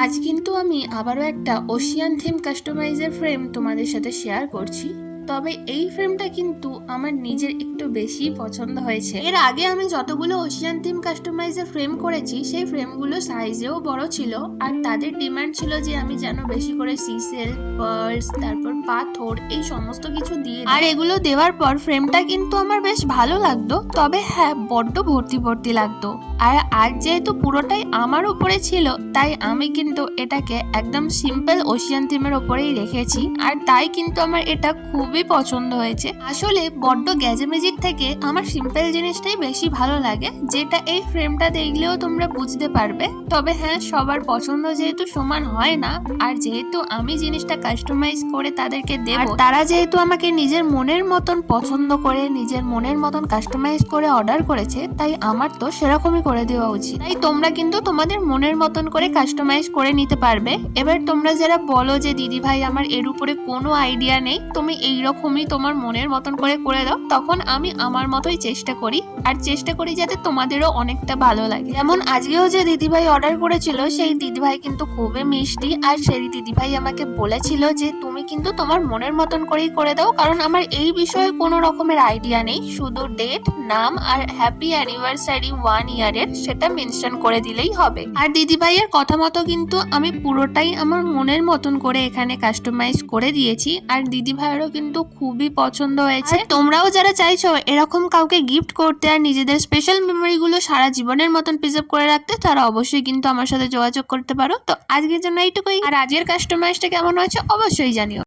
আজ কিন্তু আমি আবারও একটা ওশিয়ান থিম কাস্টমাইজের ফ্রেম তোমাদের সাথে শেয়ার করছি। তবে এই ফ্রেমটা কিন্তু আমার নিজের একটু বেশি পছন্দ হয়েছে। এর আগে আমি যতগুলো ওশিয়ান থিম কাস্টমাইজের ফ্রেম করেছি সেই ফ্রেমগুলো সাইজেও বড় ছিল, আর তাদের ডিমান্ড ছিল যে আমি যেন বেশি করে সিসেল, পার্লস, তারপর পাথর এই সমস্ত কিছু দিয়ে দিই। আর এগুলো দেওয়ার পর ফ্রেমটা কিন্তু আমার বেশ ভালো লাগতো, তবে হ্যাঁ বড্ড ভর্তি ভর্তি লাগতো। আর আজ যেহেতু পুরোটাই আমার উপরে ছিল, তাই আমি কিন্তু এটাকে একদম সিম্পল ওশিয়ান থিমের ওপরেই রেখেছি, আর তাই কিন্তু আমার এটা খুবই পছন্দ হয়েছে। আসলে বড্ড গ্যাজেমেজিক থেকে আমার সিম্পল জিনিসটাই বেশি ভালো লাগে, যেটা এই ফ্রেমটা দেখলেও তোমরা বুঝতে পারবে। তবে হ্যাঁ, সবার পছন্দ যেহেতু সমান হয় না, আর যেহেতু আমি জিনিসটা কাস্টমাইজ করে তাদেরকে দেব, তারা যেহেতু আমাকে নিজের মনের মতন পছন্দ করে নিজের মনের মতন কাস্টমাইজ করে অর্ডার করেছে, তাই আমার তো সেরকমই করে দেওয়া উচিত। তাই তোমরা কিন্তু তোমাদের মনের মতন করে কাস্টমাইজ করে নিতে পারবে। এবার তোমরা যারা বলো যে দিদি ভাই আমার এর উপরে কোনো আইডিয়া নেই, তুমি এইরকমই তোমার মনের মতন করে করে দাও, তখন আমি আমার মতোই চেষ্টা করি, আর চেষ্টা করি যাতে তোমাদেরও অনেকটা ভালো লাগে। যেমন আজকেও যে দিদিভাই অর্ডার করেছিল, সেই দিদিভাই কিন্তু খুবই মিষ্টি, আর সেই দিদিভাই আমাকে বলেছিল যে তুমি কিন্তু তোমার মনের মতন করেই করে দাও, কারণ আমার এই বিষয়ে কোনো রকমের আইডিয়া নেই, শুধু ডেট, নাম আর হ্যাপি অ্যানিভার্সারি 1 ইয়ারের সেটা মেনশন করে দিলেই হবে। আর দিদিভাইয়ের কথা মতো কিন্তু আমি পুরোটাই আমার মনের মতন করে এখানে কাস্টমাইজ করে দিয়েছি, আর দিদিভাইয়েরও কিন্তু খুবই পছন্দ হয়েছে। তোমরাও যারা চাইছো এরকম কাউকে গিফট করতে আর নিজেদের স্পেশাল মেমোরিগুলো সারা জীবনের মতন প্রিজার্ভ করে রাখতে, তারা অবশ্যই কিন্তু আমার সাথে যোগাযোগ করতে পারো। তো আজকের জন্য এইটুকুই, আর আজকের কাস্টমাইজটা কেমন হয়েছে অবশ্যই জানিও।